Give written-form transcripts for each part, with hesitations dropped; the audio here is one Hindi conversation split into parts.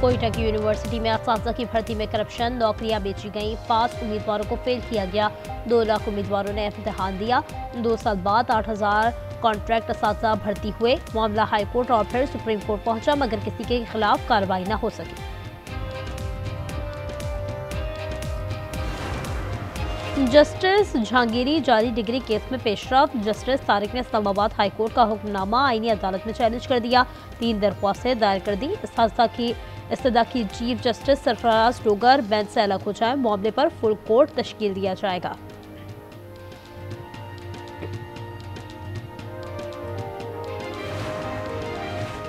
कोयटा की यूनिवर्सिटी में असातिज़ा की भर्ती में करप्शन, नौकरियां बेची गईं, पास उम्मीदवारों को फेल किया गया, 2 लाख उम्मीदवारों ने इम्तिहान दिया, 2 साल बाद 8,000 कॉन्ट्रैक्ट असातिज़ा भर्ती हुए। मामला हाईकोर्ट और फिर सुप्रीम कोर्ट पहुंचा मगर किसी के खिलाफ कार्रवाई न हो सकी। जस्टिस जहांगीरी जाली डिग्री केस में पेशरफ, जस्टिस तारिक ने इस्लामाबाद हाईकोर्ट का हुक्मनामा आईनी अदालत में चैलेंज कर दिया। 3 दरख्वास्तें दायर कर दी। इस्तदा की chief justice Sarfaraz Dogar bench से अलग हो जाए, मामले पर फुल कोर्ट तश्कील दिया जाएगा।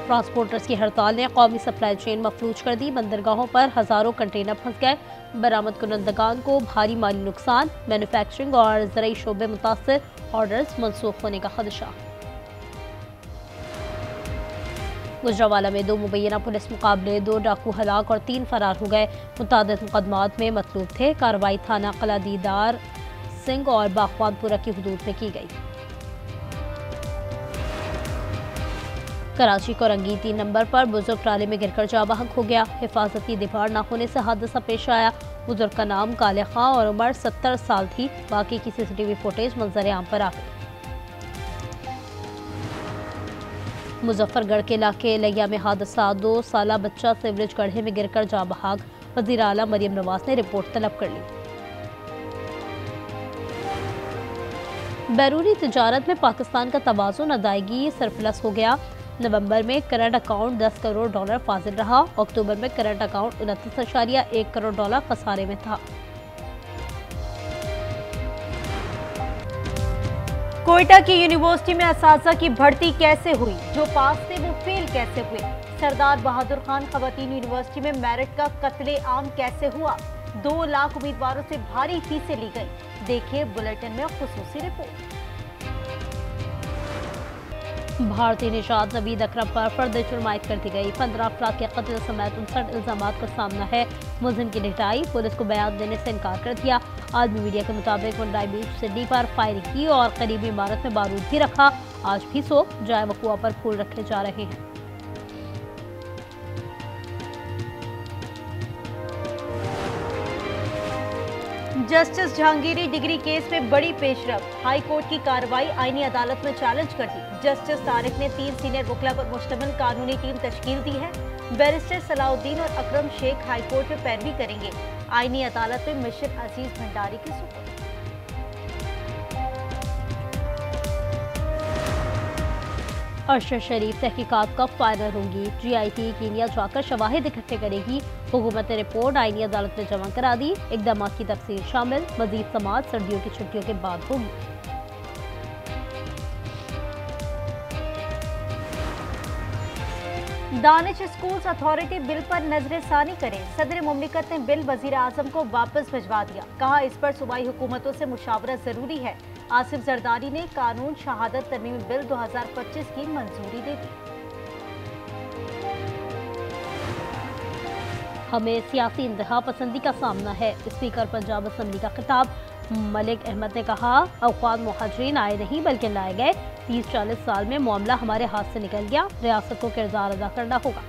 ट्रांसपोर्टर्स की हड़ताल ने कौमी सप्लाई चेन मफलूज कर दी। बंदरगाहों पर हजारों कंटेनर फंस गए। बरामद कुनंदगान को भारी माली नुकसान, मैन्युफैक्चरिंग और ज़राई शोबे मुतासर, ऑर्डर्स मनसूख होने का खदशा। गुजरावाला में 2 मुबैना पुलिस मुकाबले, 2 डाकू हलाक और 3 फरार हो गए। मुतादिद मुकदमात में मतलूब थे। कार्रवाई थाना कला दीदार सिंह और बागवानपुरा की हदूद में की गई। कराची कोरंगी 3 नंबर पर बुजुर्ग ट्राले में गिरकर जाँ बहक हो गया। हिफाजती दीवार न होने से हादसा पेश आया। बुजुर्ग का नाम काले खां और उम्र 70 साल थी। बाकी की CCTV फुटेज मंजर आम पर आ गई। मुजफ्फरगढ़ के इलाके लैया में हादसा, 2 साला बच्चा सीवरेज गड्ढे में गिरकर जाँ बहक। वज़ीर आला मरियम नवाज ने रिपोर्ट तलब कर ली। बैरूनी तिजारत में पाकिस्तान का तवाज़ुन अदायगी सरप्लस हो गया। नवंबर में करंट अकाउंट $10 करोड़ फाजिल रहा। अक्टूबर में करंट अकाउंट $29.1 करोड़ खसारे में था। कोयटा की यूनिवर्सिटी में असातिज़ा की भर्ती कैसे हुई? जो पास थे वो फेल कैसे हुए? सरदार बहादुर खान खवातीन यूनिवर्सिटी में मेरिट का कत्ले आम कैसे हुआ? 2 लाख उम्मीदवारों से भारी फीसें ली गई। देखिए बुलेटिन में खुसूसी रिपोर्ट। भारतीय निशात नवीद अकरम पर फर्द जुर्मायत कर दी गई। 15 अफराद के कत्ल समेत 59 इल्जामात का सामना है। मुलजिम की लिटाई, पुलिस को बयान देने से इनकार कर दिया। आलमी मीडिया के मुताबिक मुंडाई बीच सिडनी पर फायरिंग की और करीबी इमारत में बारूद भी रखा। आज भी जाए वकुआ पर फूल रखे जा रहे हैं। जस्टिस जहांगीरी डिग्री केस में बड़ी पेशरफ, हाई कोर्ट की कार्रवाई आईनी अदालत में चैलेंज कर दी। जस्टिस तारिक ने 3 सीनियर वकीला पर मुश्तमिल कानूनी टीम तश्कील दी है। बैरिस्टर सलाउद्दीन और अकरम शेख हाई कोर्ट में पैरवी करेंगे। आईनी अदालत में मिशन अजीज भंडारी की सुपुर्द। अरशद शरीफ तहकीकात कब फाइनल होंगी? GIT कीनिया जाकर शवाहिद इकट्ठे करेगी। हुकूमत ने रिपोर्ट आईनी अदालत में जमा करा दी। इकदाम की तफसील शामिल। मजीद समाअत सर्दियों की छुट्टियों के बाद होगी। दानिश स्कूल्स अथॉरिटी बिल पर नजरसानी करे। सदर मुमलिकत ने बिल वजीर आजम को वापस भिजवा दिया। कहा इस पर सूबाई हुकूमतों से मुशावरत जरूरी है। आसिफ जरदारी ने कानून शहादत तरमीमी बिल 2025 की मंजूरी दे दी। हमें सियासी इंतहा पसंदी का सामना है। स्पीकर पंजाब असम्बली का खिताब। मलिक अहमद ने कहा अफगान मुहाजिरीन आए नहीं बल्कि लाए गए। 30-40 साल में मामला हमारे हाथ से निकल गया। रियासत को किरदार अदा करना होगा।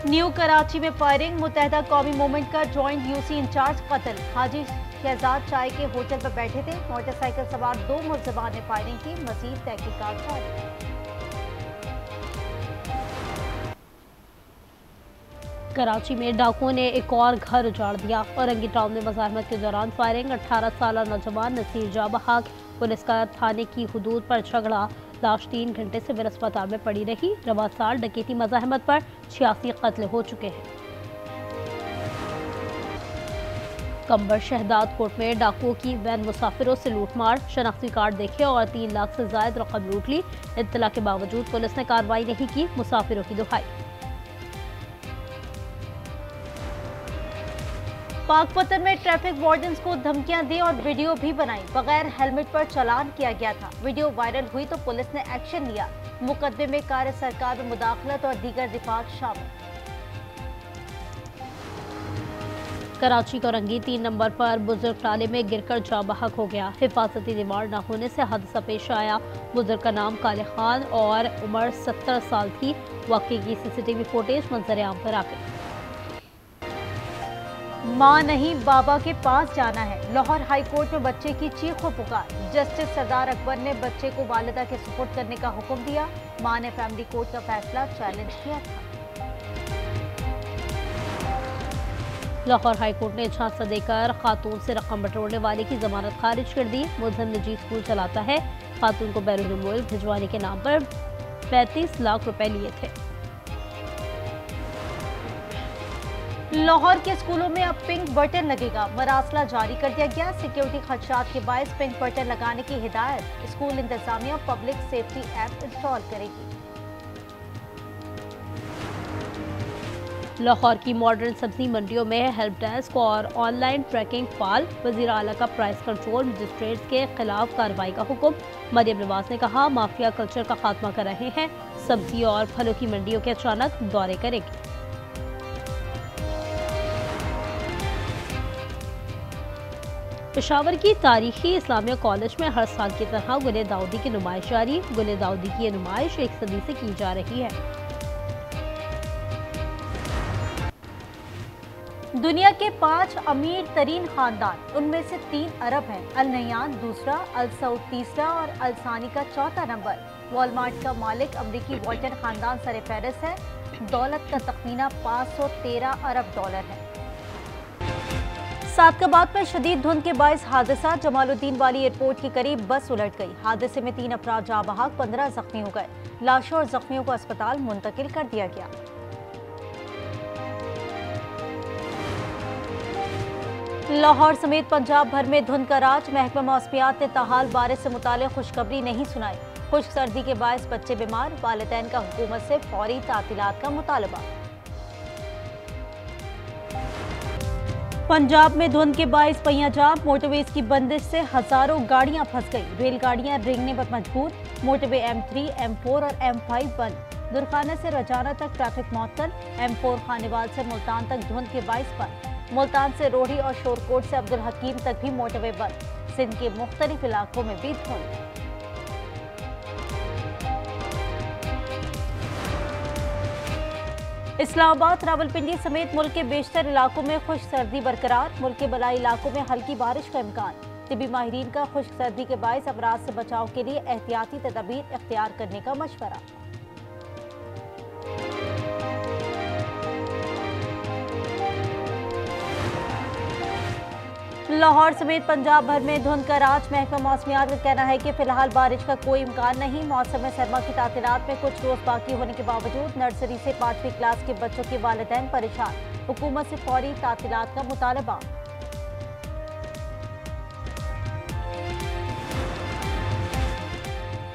न्यू कराची में फायरिंग, मुत्तहदा कौमी मूवमेंट का जॉइंट UC इंचार्ज कत्ल। हाजी शहजाद चाय के होटल पर बैठे थे। मोटरसाइकिल सवार 2 मुलजमान ने फायरिंग की। मजीद तहकीकात जारी। कराची में डाकुओं ने एक और घर उजाड़ दिया। औरंगी टाउन में मज़ाहमत के दौरान फायरिंग। 18 साल नौजवान नसीर जाँ बहक। पुलिस का थाने की हुदूद पर झगड़ा। लाश 3 घंटे से फिर अस्पताल में पड़ी रही। रवा साल डकैती मज़ाहमत पर 86 कत्ल हो चुके हैं। कंबर शहदाद कोर्ट में डाकुओं की वैन मुसाफिरों से लूटमार। शनाख्ती कार्ड देखे और 3 लाख से जायद रकम लूट ली। इत्तला के बावजूद पुलिस ने कार्रवाई नहीं की। मुसाफिरों की दुहाई। पाकपतन में ट्रैफिक वार्डन्स को धमकियां दी और वीडियो भी बनाई। बगैर हेलमेट पर चालान किया गया था। वीडियो वायरल हुई तो पुलिस ने एक्शन लिया। मुकदमे में कार्य सरकार में मुदाखलत और दीगर दिफात शामिल। कराची का रंगी 3 नंबर पर बुजुर्ग नाले में गिरकर जाँ बहक हो गया। हिफाजती दीवार न होने से हादसा पेश आया। बुजुर्ग का नाम काले खान और उम्र 70 साल थी। वाकई की सीसीटीवी फुटेज मंजर आम पर आ गई। मां नहीं बाबा के पास जाना है, लाहौर हाई कोर्ट में बच्चे की चीखों पुकार। जस्टिस सरदार अकबर ने बच्चे को वालिदा के सुपुर्द करने का हुक्म दिया। मां ने फैमिली कोर्ट का फैसला चैलेंज किया था। लाहौर हाई कोर्ट ने झांसा देकर खातून से रकम बटोरने वाले की जमानत खारिज कर दी। मुलजिम निजी स्कूल चलाता है। खातून को बैरून मुल्क भिजवाने के नाम पर 35 लाख रुपए लिए थे। लाहौर के स्कूलों में अब पिंक बटन लगेगा। मरासला जारी कर दिया गया। सिक्योरिटी खदशात के बायस पिंक बटन लगाने की हिदायत। स्कूल इंतजामिया पब्लिक सेफ्टी ऐप इंस्टॉल करेगी। लाहौर की मॉडर्न सब्जी मंडियों में हेल्प डेस्क और ऑनलाइन ट्रैकिंग फाल। वजीर आला का प्राइस कंट्रोल मजिस्ट्रेट्स के खिलाफ कार्रवाई का हुक्म। मरियम नवाज ने कहा, माफिया कल्चर का खात्मा कर रहे हैं। सब्जी और फलों की मंडियों के अचानक दौरे करेगी। पेशावर की तारीखी इस्लामिया कॉलेज में हर साल की तरह गुले दाऊदी की नुमाइश जारी। गुले दाऊदी की ये नुमाइश 1 सदी से की जा रही है। दुनिया के 5 अमीर तरीन खानदान, उनमें से 3 अरब हैं। अल नयान दूसरा, अल सऊद तीसरा और अल सानी का चौथा नंबर। वॉलमार्ट का मालिक अमरीकी वॉल्टन खानदान सरे फहरिस्त है। दौलत का तखमीना 513 अरब डॉलर है। सादकाबाद में शदीद धुंध के बायस हादसा। जमालुद्दीन वाली एयरपोर्ट के करीब बस उलट गई। हादसे में 3 अफराद जाँ बहक, 15 जख्मी हो गए। लाशों और जख्मियों को अस्पताल मुंतकिल कर दिया गया। लाहौर समेत पंजाब भर में धुंध का राज। महकमा मौसमियात ने ताहाल बारिश से मुताल्लिक़ खुशखबरी नहीं सुनाई। खुश्क सर्दी के बायस बच्चे बीमार। वालिदैन का हुकूमत से फौरी तातीलात का मुतालबा। पंजाब में धुंध के बायस पहिया जाम। मोटरवेज की बंदिश से हजारों गाड़ियां फंस गई। रेलगाड़ियां रेंगने पर मजबूर। मोटरवे M3, M4 और M5 बंद। दुरखाना से रजाना तक ट्रैफिक मअतल। M4 खानेवाल से मुल्तान तक धुंध के बायस बंद। मुल्तान से रोहड़ी और शोरकोट से अब्दुल हकीम तक भी मोटरवे बंद। सिंध के मुख्तलिफ इलाकों में भी धुंध। इस्लामाबाद, रावलपिंडी समेत मुल्क के बेशतर इलाकों में खुश्क सर्दी बरकरार। मुल्क के बलाई इलाकों में हल्की बारिश का इम्कान। तिबी माहिरीन का खुश्क सर्दी के बायस अमराज से बचाव के लिए एहतियाती तदबीर इख्तियार करने का मशवरा। लाहौर समेत पंजाब भर में धुंध का राज। महकमा मौसमियात का कहना है कि फिलहाल बारिश का कोई इम्कान नहीं। मौसम सरमा की तातीलात में कुछ रोज बाकी होने के बावजूद नर्सरी से 5वीं क्लास के बच्चों के वालिदैन परेशान। हुकूमत से फौरी तातीलात का मुतालबा।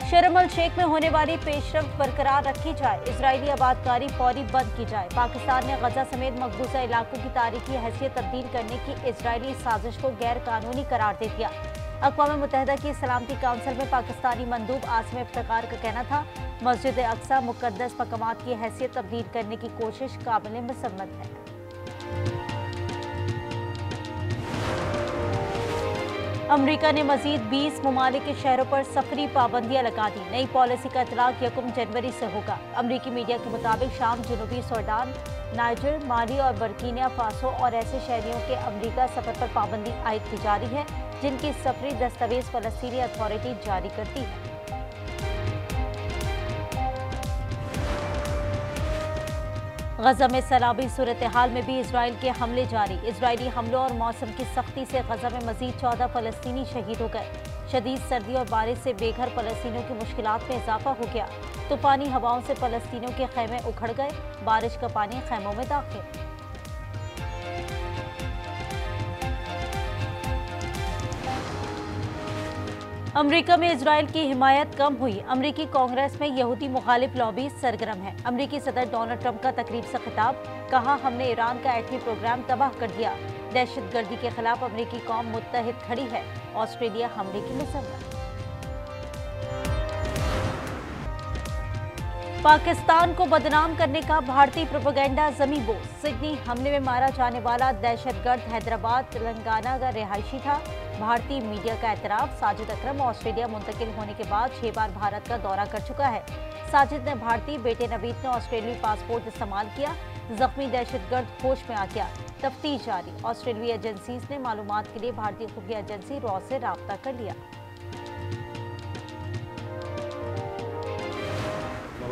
शर्म अल शेख में होने वाली पेशरफ्त बरकरार रखी जाए। इजरायली आबादकारी फौरी बंद की जाए। पाकिस्तान ने गजा समेत मकबूजा इलाकों की तारीखी हैसियत तब्दील करने की इजरायली साजिश को गैर कानूनी करार दे दिया। अक़वाम मुत्तहिदा की सलामती काउंसिल में पाकिस्तानी मंदूब आसिम इफ्तिकार का कहना था, मस्जिद अक्सा मुक़द्दस मकामात की हैसियत तब्दील करने की कोशिश काबिल मसम्मत है। अमरीका ने मजीद 20 ममालिक के शहरों पर सफरी पाबंदियां लगा दी। नई पॉलिसी का इतलाक 1 जनवरी से होगा। अमरीकी मीडिया के मुताबिक शाम, जनूबी सूडान, नाइजर, माली और बर्किना फासो और ऐसे शहरियों के अमरीका सफर पर पाबंदी आयद की जा रही है जिनकी सफरी दस्तावेज फलस्तीनी अथॉरिटी जारी करती है। गजा में सैलाबी सूरत हाल में भी इसराइल के हमले जारी। इसराइली हमलों और मौसम की सख्ती से गजा में मजीद 14 फलस्तीनी शहीद हो गए। शदीद सर्दी और बारिश से बेघर फलस्तीनियों की मुश्किलात में इजाफा हो गया। तूफानी हवाओं से फलस्तीनियों के खैमे उखड़ गए। बारिश का पानी खैमों में दाखिल। अमरीका में इजराइल की हिमायत कम हुई। अमरीकी कांग्रेस में यहूदी मुखालिफ लॉबी सरगर्म है। अमरीकी सदर डोनाल्ड ट्रंप का तकरीब से खिताब, कहा हमने ईरान का एटमी प्रोग्राम तबाह कर दिया। दहशतगर्दी के खिलाफ अमरीकी कौम मुत्तहिद खड़ी है। ऑस्ट्रेलिया हमले की मसम्मत। पाकिस्तान को बदनाम करने का भारतीय प्रोपेगेंडा जमी बोझ। सिडनी हमले में मारा जाने वाला दहशतगर्द हैदराबाद तेलंगाना का रिहायशी था। भारतीय मीडिया का एतराफ, साजिद अकरम ऑस्ट्रेलिया मुंतकिल होने के बाद 6 बार भारत का दौरा कर चुका है। साजिद ने भारतीय बेटे नवीद ने ऑस्ट्रेलियाई पासपोर्ट इस्तेमाल किया। जख्मी दहशतगर्द होश में आ गया। तफ्तीश जारी। ऑस्ट्रेलियाई एजेंसीज ने मालूमात के लिए भारतीय खुफिया एजेंसी रॉ से राब्ता कर लिया।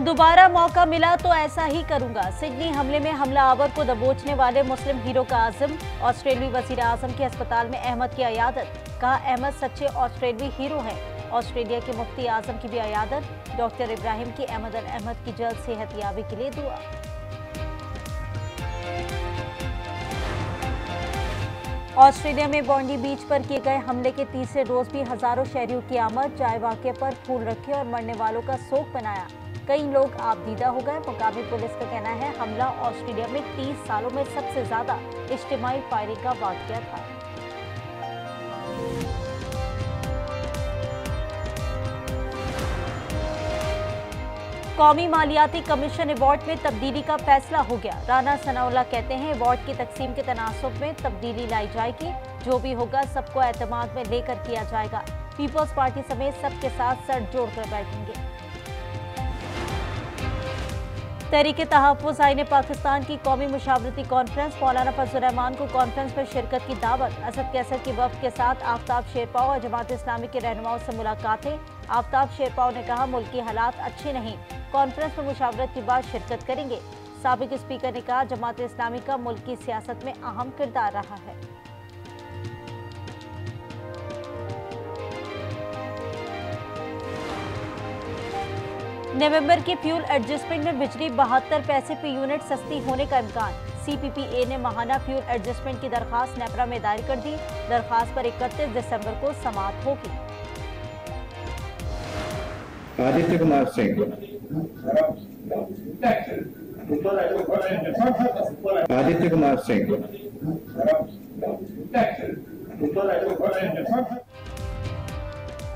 दोबारा मौका मिला तो ऐसा ही करूंगा। सिडनी हमले में हमलावर को दबोचने वाले मुस्लिम हीरो का आज़म। ऑस्ट्रेलियाई वज़ीर आज़म के अस्पताल में अहमद की अयादत। कहा, अहमद सच्चे ऑस्ट्रेलियाई हीरो हैं। ऑस्ट्रेलिया के मुफ्ती आज़म की भी अयादत। डॉक्टर इब्राहिम की अहमद की जल्द सेहतयाबी के लिए दुआ। ऑस्ट्रेलिया में बॉन्डी बीच पर किए गए हमले के तीसरे रोज भी हजारों शहरियों की आमद। चाय वाक़े पर फूल रखे और मरने वालों का शोक मनाया। कई लोग आपदीदा हो गए। मुकामी पुलिस का कहना है हमला ऑस्ट्रेलिया में 30 सालों में सबसे ज्यादा इज्तिमाई फायरिंग का वाक़या था। कौमी मालियाती कमीशन अवार्ड में तब्दीली का फैसला हो गया। राना सनाउल्लाह कहते हैं अवार्ड की तकसीम के तनासुब में तब्दीली लाई जाएगी। जो भी होगा सबको एतमाद में लेकर किया जाएगा। पीपल्स पार्टी समेत सबके साथ सर जोड़कर बैठेंगे। तहरीक तहफ़्फ़ुज़ आईन पाकिस्तान की कौमी मुशावरती कॉन्फ्रेंस। मौलाना फजल रहमान को कॉन्फ्रेंस में शिरकत की दावत। असद कैसर की वफ़द के साथ आफ्ताब शेरपाव और जमात इस्लामी के रहनुमाओं से मुलाकातें। आफ्ताब शेरपाव ने कहा मुल्की हालात अच्छे नहीं, कॉन्फ्रेंस में मुशावरत के बाद शिरकत करेंगे। साबिक स्पीकर ने कहा जमात इस्लामी का मुल्क की सियासत में अहम किरदार रहा है। नवंबर के फ्यूल एडजस्टमेंट में बिजली 72 पैसे पर यूनिट सस्ती होने का इम्कान। CPPA ने माहाना फ्यूल एडजस्टमेंट की दरखास्त नेपरा में दायर कर दी। दरखास्त पर 31 दिसंबर को समाप्त होगी। आदित्य कुमार सिंह। आदित्य कुमार सिंह।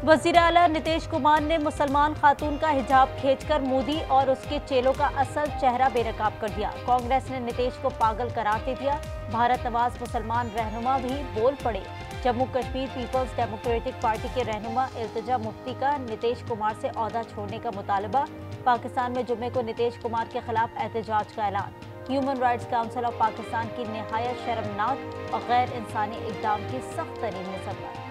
वज़ीर आला नीतीश कुमार ने मुसलमान खातून का हिजाब खींचकर मोदी और उसके चेलों का असल चेहरा बेनकाब कर दिया। कांग्रेस ने नीतीश को पागल करार दे दिया। भारत नवाज मुसलमान रहनुमा भी बोल पड़े। जम्मू कश्मीर पीपल्स डेमोक्रेटिक पार्टी के रहनुमा इल्तिजा मुफ्ती का नीतीश कुमार से ओहदा छोड़ने का मुतालबा। पाकिस्तान में जुम्मे को नीतीश कुमार के खिलाफ एहतजाज का ऐलान। Human rights council of Pakistan की निहायत शर्मनाक और गैर इंसानी इकदाम की सख्त तरीन मुसम्मत।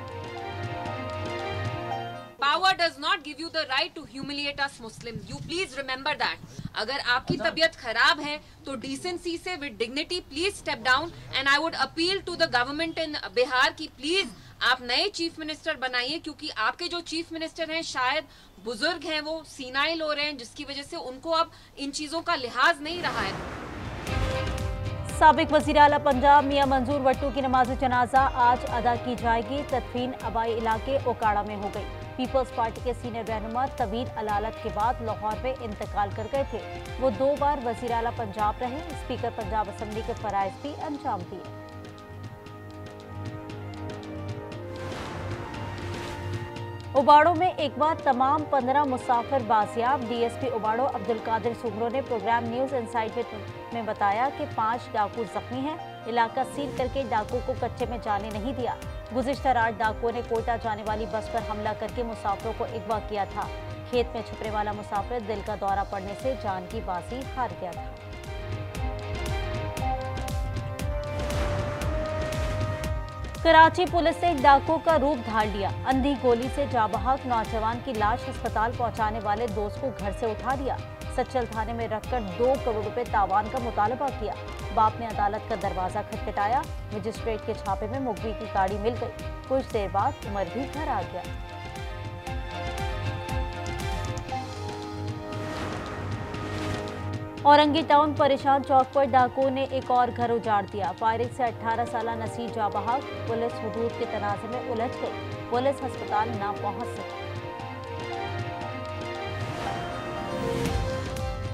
Power does not give you the right to humiliate us Muslims. You please remember that. अगर आपकी तबीयत खराब है तो decency से with dignity please step down and I would appeal to the government in Bihar की प्लीज आप नए चीफ मिनिस्टर बनाइए, क्योंकि आपके जो चीफ मिनिस्टर हैं शायद बुजुर्ग हैं, वो सीनाइल हो रहे हैं, जिसकी वजह से उनको अब इन चीजों का लिहाज नहीं रहा है। साबिक वज़ीर आला पंजाब मियां मंजूर वट्टू की नमाज जनाजा आज अदा की जाएगी। तदफीन आबाई इलाके ओकाड़ा में हो गई। पीपल्स पार्टी के सीनियर रहनुमा तवील अलालत के बाद लाहौर में इंतकाल कर गए थे। वो 2 बार वज़ीर आला पंजाब रहे। स्पीकर पंजाब असम्बली के फराइज भी अंजाम दिए। उबाड़ो में एक बार तमाम 15 मुसाफिर बाजियाब। DSP उबाड़ो अब्दुल कादिर सुमरो ने प्रोग्राम न्यूज़ इनसाइट में बताया कि 5 डाकू जख्मी हैं। इलाका सील करके डाकू को कच्चे में जाने नहीं दिया। गुज़िश्ता रात डाकुओं ने कोयटा जाने वाली बस पर हमला करके मुसाफिरों को अगवा किया था। खेत में छुपने वाला मुसाफिर दिल का दौरा पड़ने से जान की बाजी हार गया था। कराची पुलिस ने डाकू का रूप धार लिया। अंधी गोली से जाबहक नौजवान की लाश अस्पताल पहुंचाने वाले दोस्त को घर से उठा लिया। सच्चल थाने में रखकर 2 करोड़ रुपए तावान का मुतालबा किया। बाप ने अदालत का दरवाजा खटखटाया। मजिस्ट्रेट के छापे में मुखबी की गाड़ी मिल गई। कुछ देर बाद उमर भी घर आ गया। औरंगी टाउन परेशान चौक पर डाकुओं ने एक और घर उजाड़ दिया। फायरिंग से 18 साल नसीर जाबहाक। पुलिस हुदूद के तनाज़े में उलझ गई। पुलिस अस्पताल ना पहुंच सकी।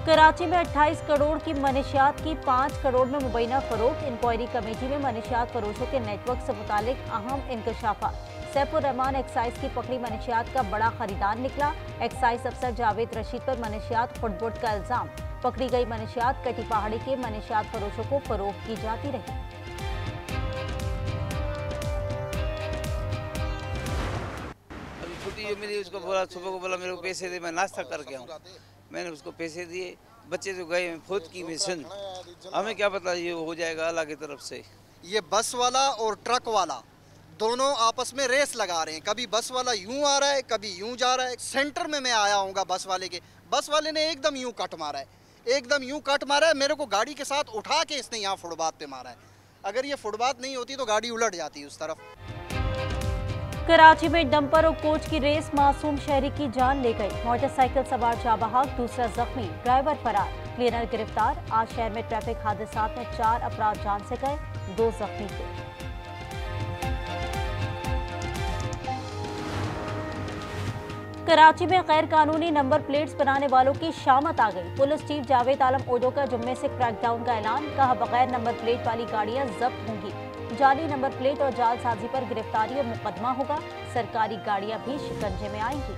कराची में 28 करोड़ की मनशियात की 5 करोड़ में मुबैना फरोख्त। इंक्वायरी कमेटी में मनशियात फरोशों के नेटवर्क से मुतालिक अहम इंकशाफात। सैफुर रहमान एक्साइज की पकड़ी मनशियात का बड़ा खरीदार निकला। एक्साइज अफसर जावेद रशीद पर मनशियात खुर्द-बुर्द का इल्जाम। पकड़ी गई मनशियात कटी पहाड़ी के मनशियात फरोशों को फरोख्त की जाती रही। अभी छुट्टी जो मिली उसको बोला, सुबह को बोला मेरे को पैसे दे, मैं नाश्ता करके आऊँ। मैंने उसको पैसे दिए, बच्चे जो गए खुद की मिशन, हमें क्या पता ये हो जाएगा अल्लाह की तरफ से। ये बस वाला और ट्रक वाला दोनों आपस में रेस लगा रहे हैं। कभी बस वाला यूं आ रहा है, कभी यूं जा रहा है। सेंटर में मैं आया हूँगा बस वाले के, बस वाले ने एकदम यूं कट मारा है, एकदम यूं कट मारा है। मेरे को गाड़ी के साथ उठा के इसने यहाँ फुटपाथ पे मारा है। अगर ये फुटपाथ नहीं होती तो गाड़ी उलट जाती उस तरफ। कराची में डंपर और कोच की रेस, मासूम शहरी की जान ले गई। मोटरसाइकिल सवार जाबहाक, दूसरा जख्मी, ड्राइवर फरार, क्लीनर गिरफ्तार। आज शहर में ट्रैफिक हादसात में 4 अफराद जान से गए, 2 जख्मी हुए। कराची में गैर कानूनी नंबर प्लेट्स बनाने वालों की शामत आ गई। पुलिस चीफ जावेद आलम ओडो का जुम्मे से क्रैकडाउन का ऐलान। कहा बगैर नंबर प्लेट वाली गाड़ियां जब्त होंगी। जाली नंबर प्लेट और जालसाजी पर गिरफ्तारी और मुकदमा होगा। सरकारी गाड़ियां भी शिकंजे में आएंगी।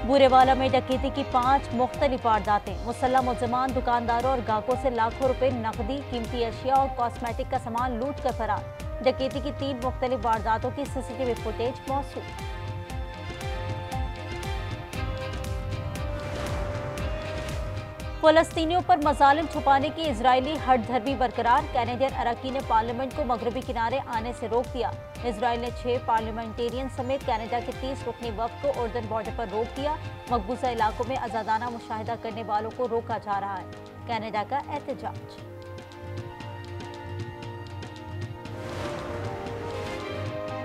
बुरेवाला में डकैती की 5 मुख्तलिफ वारदातें। मुसल्लह मुलजमान दुकानदारों और गाहकों से लाखों रुपए नकदी, कीमती अशिया और कॉस्मेटिक का सामान लूट कर फरार। डकैती की 3 मुख्तलिफ वारदातों की सीसीटीवी फुटेज मौसूल। फलस्तीनियों पर मजालिम छुपाने की इजरायली हटधर्मी बरकरार। कैनेडियन अरकान ने पार्लियामेंट को मगरबी किनारे आने से रोक दिया। इजरायल ने 6 पार्लियामेंटेरियन समेत कनाडा के 30 रुकनी वफ्द को उर्दन बॉर्डर पर रोक दिया। मकबूजा इलाकों में आजादाना मुशाहिदा करने वालों को रोका जा रहा है। कनाडा का एहतजाज।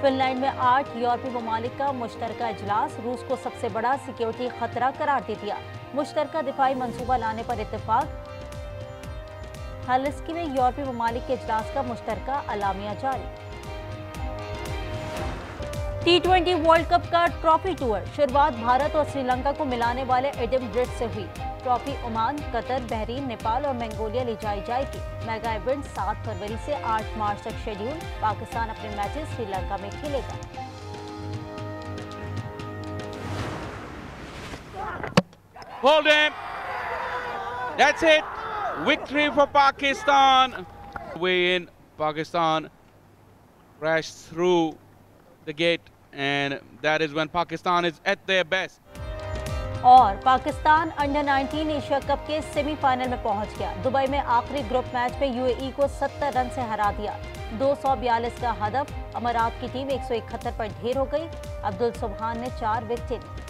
फिनलैंड में 8 यूरोपीय ममालिक का मुश्तरका इजलास। रूस को सबसे बड़ा सिक्योरिटी खतरा करार दे दिया। मुश्तरका दिफाई मंसूबा लाने पर इत्तेफाक। हेलसिंकी में यूरोपीय ममालिक के इजलास का मुश्तरका अलामिया जारी। T20 वर्ल्ड कप का ट्रॉफी टूर। शुरुआत भारत और श्रीलंका को मिलाने वाले एडम ब्रिज से हुई। Trophy Oman, Qatar, Bahrain, Nepal और मंगोलिया ले जाई जाएगी। मेगा इवेंट 7 फरवरी से 8 मार्च तक शेड्यूल। पाकिस्तान अपने मैचेस श्रीलंका में खेलेगा। Hold him. That's it. Victory for Pakistan. Way in. Pakistan crashed through the gate, and that is when Pakistan is at their best. और पाकिस्तान अंडर 19 एशिया कप के सेमीफाइनल में पहुंच गया। दुबई में आखिरी ग्रुप मैच में यूएई को 70 रन से हरा दिया। 242 का हदफ। अमारात की टीम 171 पर ढेर हो गई। अब्दुल सुबहान ने 4 विकेट ली।